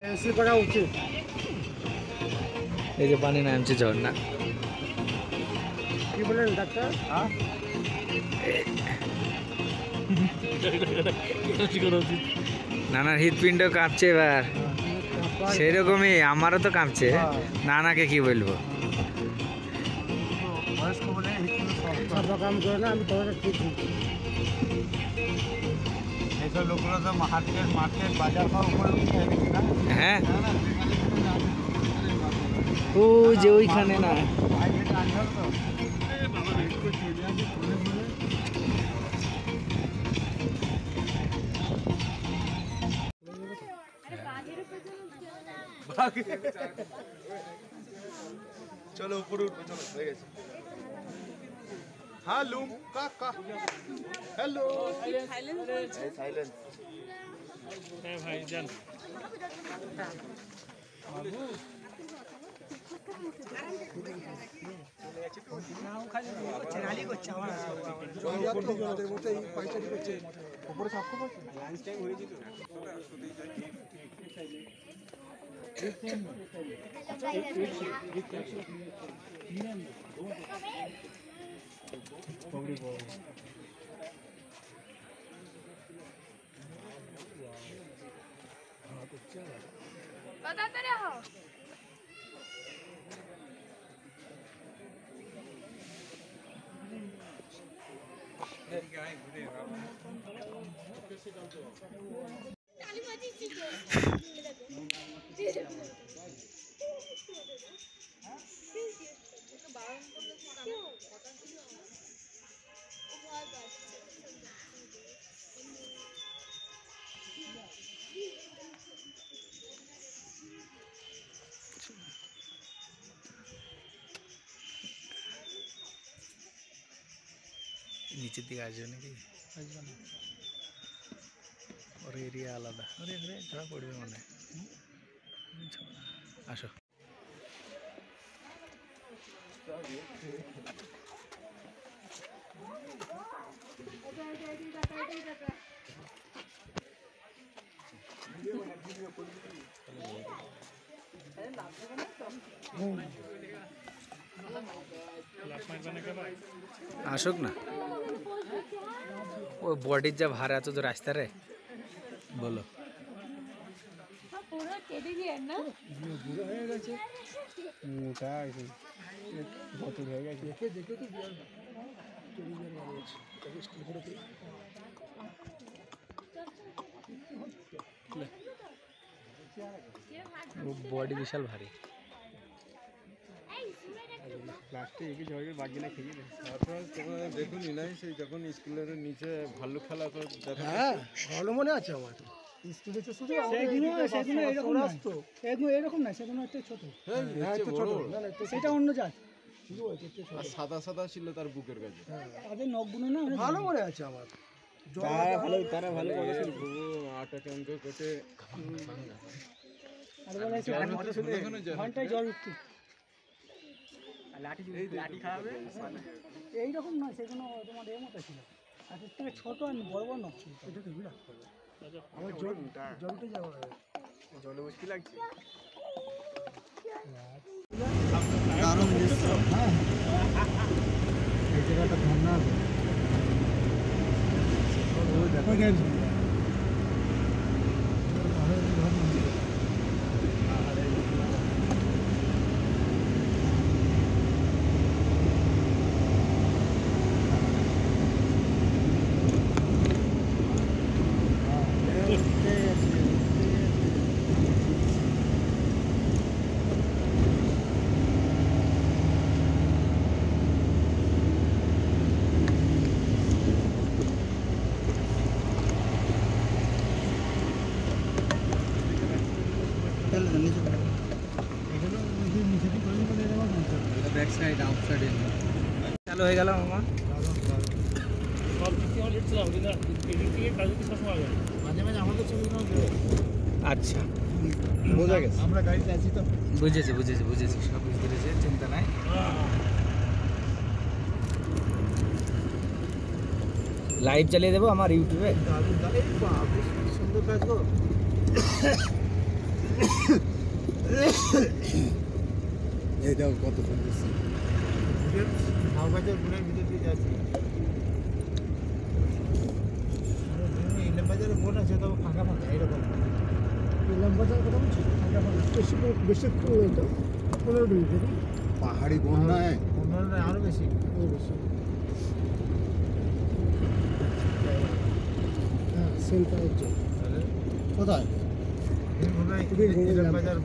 AC করা উচিত। এই যে পানি নামছে ঝর্ণা। কি বলেন ডাক্তার? নানার হৃৎপিণ্ড কাঁপছে এবার, সেরকমই আমারও তো কাঁপছে। নানাকে কি বলবো, বয়স্ক বলে সব কাম করে না, আমি তোমাদের ঠিক বলছি। এইসব লোকগুলো তো মার্কেট বাজার খাওয়া উপলব্ধি হয়ে গেছে না। হ্যাঁ ও যে ওইখানে না, চলো উপরে উঠবো, চলো হয়ে গেছে। হ্যালো কাকা, হ্যালো সাইলেন্স। হ্যাঁ ভাই যান। बताते रहो। নিচের দিকে আসবে নাকি? ওর এরিয়া আলাদা। ওরে ধরা পড়বে মনে হয়। আসো। আসুক না, ও বডির যা ভার এত তো রাস্তা রে বলো। বডি বিশাল ভারী। দেখুনি নাই সেই যখন স্কুলের নিচে ভাল্লুক খেলা করে। হ্যাঁ ভালো মনে আছে আমার। স্কুলে তো শুধু এরকম না, সেগুলো একটু ছোট। সেটা অন্য জাত, সাদা সাদা ছিল তার বুকের কাছে। তাদের নখগুলো না ভালো মনে আছে আমার। তারা ভালো আটা টঙ্ক কেটে ঘন্টায় জল উঠত। লাঠি খাওয়াবে এইরকম নয়, সেগুলো তোমার এর মতো ছিল। আর এর থেকে ছোট আর বড় বড় নখ ছিল। এটাকে বিরাট করবে আমার জলটা যাওয়া জলে মুশকিল লাগছে। দারুণ দৃশ্য। হ্যাঁ এই জায়গাটা ঝর্ণা দেখো। চালু হয়ে গেল মামা। আচ্ছা বোঝা গেছে, আমরা গাড়িতে আছি তো। বুঝেছি সব বুঝেছি, চিন্তা নাই। লাইভ চালিয়ে দেবো আমার ইউটিউবে। সুন্দর কাজ গো। এই দাও কত সুন্দর ঝাউগাছের গুড়ের ভিতর দিয়ে যাচ্ছি ইলাম বাজারে বোন আছে তবে ফাঁকা ফাঁকা এরকম ইলাম বাজার কথা বলছি বেশি বেশি তো 15 মিনিট দেখি পাহাড়ি বন্যায় অন্যান্য আরও বেশি বেশি হ্যাঁ সেল পাওয়ার জন্য কোথায় ইলাম বাজার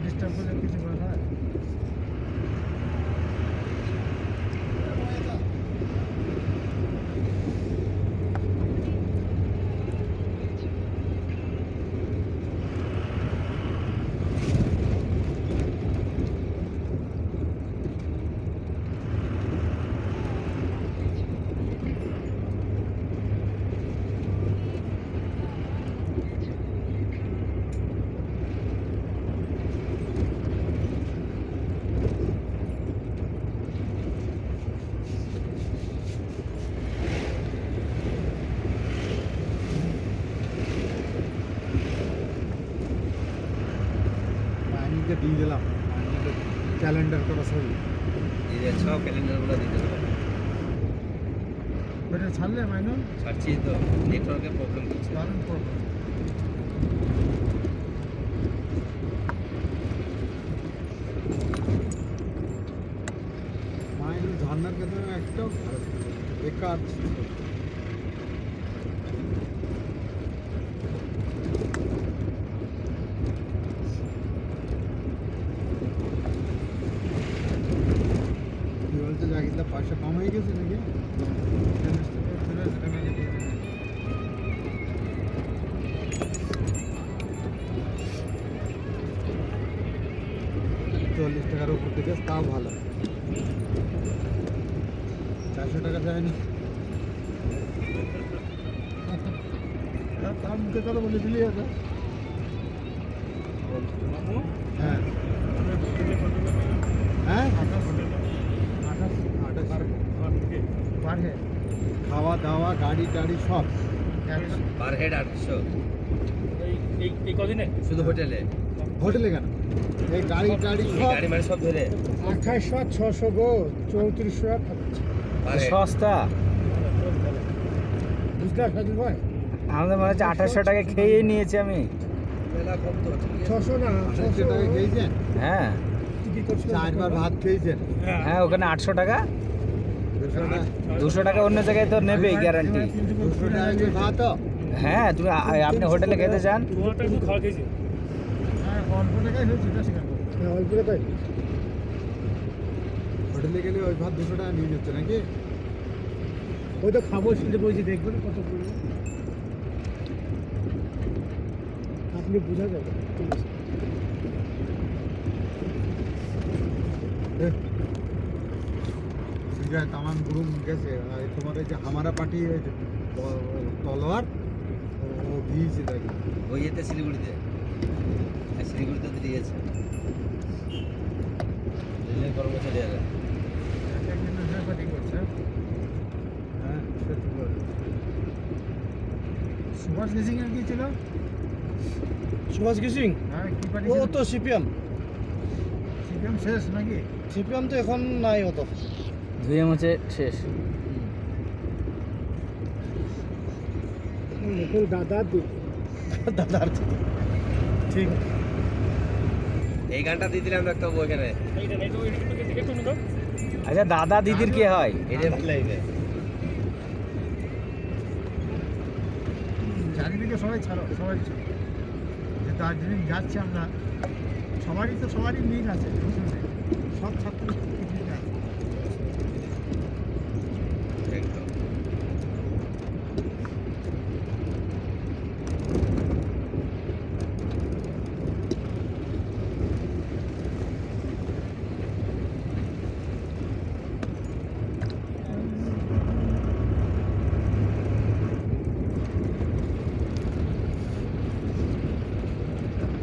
ডিস্টার্ব করে কিছু বলা হয় পানিকে দিয়ে দিলাম ক্যালেন্ডার করা ছবি সব ক্যালেন্ডারগুলো দিতে হবে ওটা ছাড়লে মাইনুল ছাড়ছি তো নেটওয়ার্কের প্রবলেম হচ্ছে দারুণ প্রবলেম মাইন ঝর্নার কাছে একটাও বেকার কি বলছে জাকিরদা পয়সা কম হয়ে গেছে নাকি চল্লিশ টাকার উপর থেকে তাও ভালো 400 টাকা যায়নি তার মুখে কথা বলে দিলি এটা হ্যাঁ হ্যাঁ 28 পার হেড খাওয়া দাওয়া গাড়ি টাড়ি সব পার হেড 800 এই কদিনে শুধু হোটেলে হোটেলে কেন এই গাড়ি টাড়ি এই সব গাড়ি মানে সব ধরে 2800 600 গো 3400 টাকা খাচ্ছে পার হেড সস্তা বুঝলা সাজু ভাই আমাদের মনে হচ্ছে 2800 টাকা খেয়েই নিয়েছি আমি মেলা কম তো 600 না 800 টাকা খেয়েছেন হ্যাঁ কি করছিল 4 বার ভাত খেয়েছেন হ্যাঁ ওখানে 800 টাকা 200 টাকা 200 টাকা অন্য জায়গায় তো নেবেই গ্যারান্টি 200 টাকা কি ভাত হ্যাঁ তুমি আপনি হোটেলে খেতে যান তোমারটা একটু খাওয়া খেয়েছি হ্যাঁ অল্প টাকায় হয়েছে এটা সেখানে হ্যাঁ অল্প টাকায় হোটেলে গেলে ওই ভাত 200 টাকা নিয়ে যাচ্ছে নাকি ওই তো খাবো শুনতে বলছি, দেখবেন কত পড়বে আপনি বোঝা যাবে। সিগারেট তামান গুরুম গেছে, আর তোমার এই যে হামারা পার্টি তলোয়ার ও দিয়েছে তাকে ওই এতে শিলিগুড়িতে শিলিগুড়িতে দিয়েছে রেলের কর্মচারী এরা পার্টি করছে। হ্যাঁ সত্যি করে। সুভাষ গেসিং এর কি ছিল? সুভাষ গিসিং হ্যাঁ কি পার্টি? ও তো সিপিএম। সিপিএম শেষ নাকি? সিপিএম তো এখন নাই অত। ধুয়ে মুছে শেষ। এখন দাদার ঠিক এই গানটা দিয়ে দিলাম একটা ওখানে এইটা একটু নুন দাও। আচ্ছা দাদা দিদির কে হয়? এটা ভালো লাগবে চারিদিকে সবাই ছাড়ো, সবাই যে দার্জিলিং যাচ্ছি আমরা, সবারই মিল আছে, সব ছাত্র মিল আছে। একদম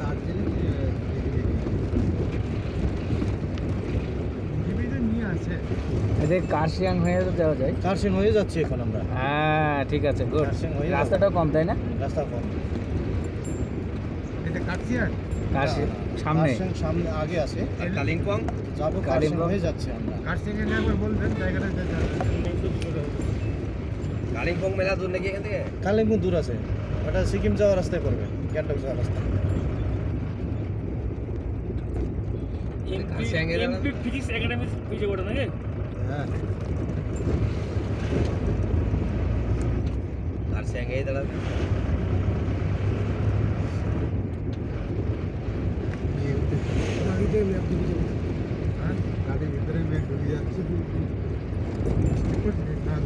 দার্জিলিং নিয়ে আছে। এদের কার্শিয়াং হয়ে তো যাওয়া যায়। কার্সিং হয়ে যাচ্ছে এখন আমরা। হ্যাঁ ঠিক আছে, গুড। কার্শিয়াং হয়ে যাবে। রাস্তাটাও কম তাই না? রাস্তা কম। এটা কাটছি আর কার্শি সামনে। কার্শিয়াং সামনে আগে আছে, আর কালিম্পং যাবো কার্শিয়াং কালিম্পং। হয়ে যাচ্ছে আমরা। কাটছি গেলে একবার বলবেন জায়গাটা যেতে হবে। কালিম্পং মেলা দূর নাকি এখান থেকে কালিম্পং দূর আছে, ওটা সিকিম যাওয়ার রাস্তায় পড়বে, গ্যাংটক যাওয়ার রাস্তা। কার্শিয়াংয়ে যাবেন? এমপি ফিজিক্স একাডেমি ওই জায়গাটা নাকি? হ্যাঁ আর স্যাঙ্গেই দাঁড়াবে গাড়ির ভিতরে মেঘ ঢুকে যাচ্ছে।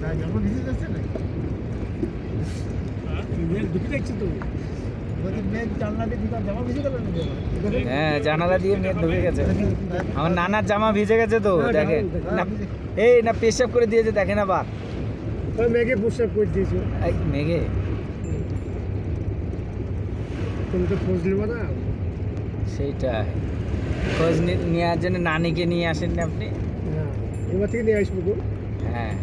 না যেমন ভিজে যাচ্ছে না, ঢুকে যাচ্ছে তো। মেঘ জানলা দিয়ে ঢুকার জামা ভিজে গেল না? হ্যাঁ জানালা দিয়ে মেঘ ঢুকে গেছে। আমার নানার জামা ভিজে গেছে তো, দেখে না। এই না পেশাব করে দিয়েছে, দেখে না বা ওই মেঘে প্রস্রাব করে দিয়েছে। এই মেঘে। তুমি তো খোঁজ নেবো না। সেইটাই, খোঁজ নেওয়ার জন্য নানিকে নিয়ে আসেন না আপনি? হ্যাঁ, এবার থেকে নিয়ে আসবো গো। হ্যাঁ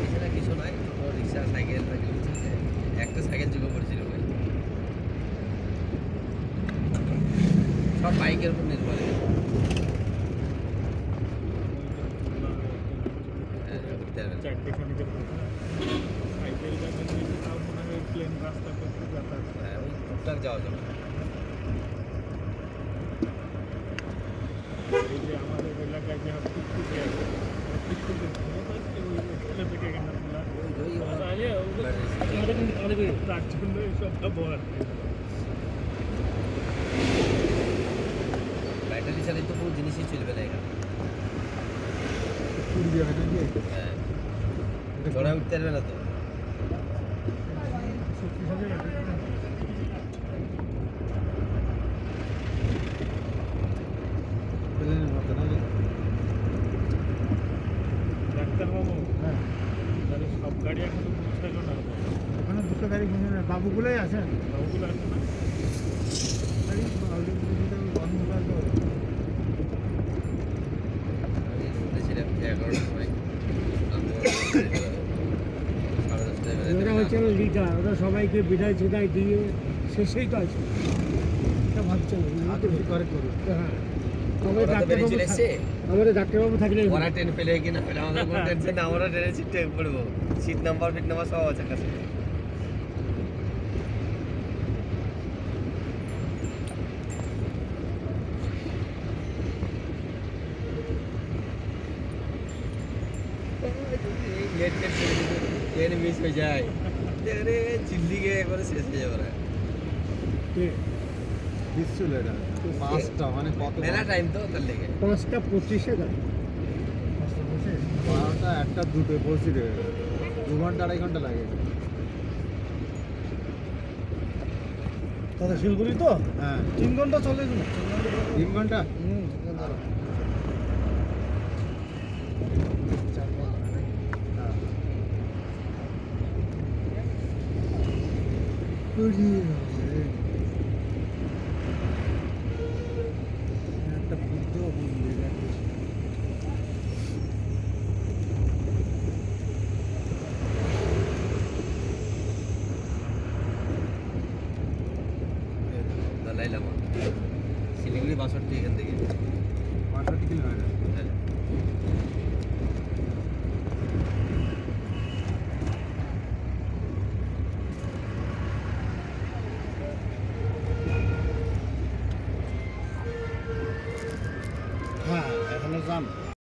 এছাড়া কিছু নাই, টোটো রিক্সা সাইকেল একটা সাইকেল যুগে পড়েছিল ভাই, সব বাইকের উপর নির্ভর করে। হ্যাঁ, উঠতে পারবেন। হ্যাঁ, ওই টুকটাক যাওয়া যাবে। ওই আমাদের কিন্তু আমাদের তার জন্য সবটা বল। ব্যাটারি চালিত কোনো জিনিসই চলবে না এখানে। হ্যাঁ, চড়ায় উঠতে পারবে না তো। ডাক্তারবাবু তাহলে সব গাড়ি এখনো পৌঁছালো না, ওখানে দুটো গাড়ি ঘুরে না, বাবুগুলোই আছেন। বাবুগুলো আসবে না। গাড়ি বন্ধ করে দেবো। আমি শুনেছিলাম যে 11টার সময় সাড়ে 10টায় ওরা হচ্ছে লিডার, ওরা সবাইকে বিদায় টিদায় দিয়ে শেষেই তো আছে। এটা ভাবছে না। আর কিছু করে করুন। হ্যাঁ ওরা তো বেরিয়ে চলে এসছে আমাদের ডাক্তারবাবু থাকলে ওরা ট্রেন পেলে কি না পেলে আমাদের কোনো টেনশন না আমরা ট্রেনে সিটে পড়বো সিট নাম্বার ফিট নাম্বার সব আছে কাছে ট্রেন মিস হয়ে যায় আরে চিল্লি গিয়ে একবারে শেষ হয়ে যাবে দিচ্ছিল এটা 5টা মানে কত মেলা টাইম তো তার লেগে 5:25 যায় 12টা 1টা 2টো পৌঁছে দেবে 2 ঘন্টা 2.5 ঘন্টা লাগে দাদা শিলগুড়ি তো হ্যাঁ 3 ঘন্টা চলে 3 ঘন্টা একটা বুদ্ধ মন্দির দলাই লামা শিলিগুড়ি 62 এখান থেকে 65 কিলোমিটার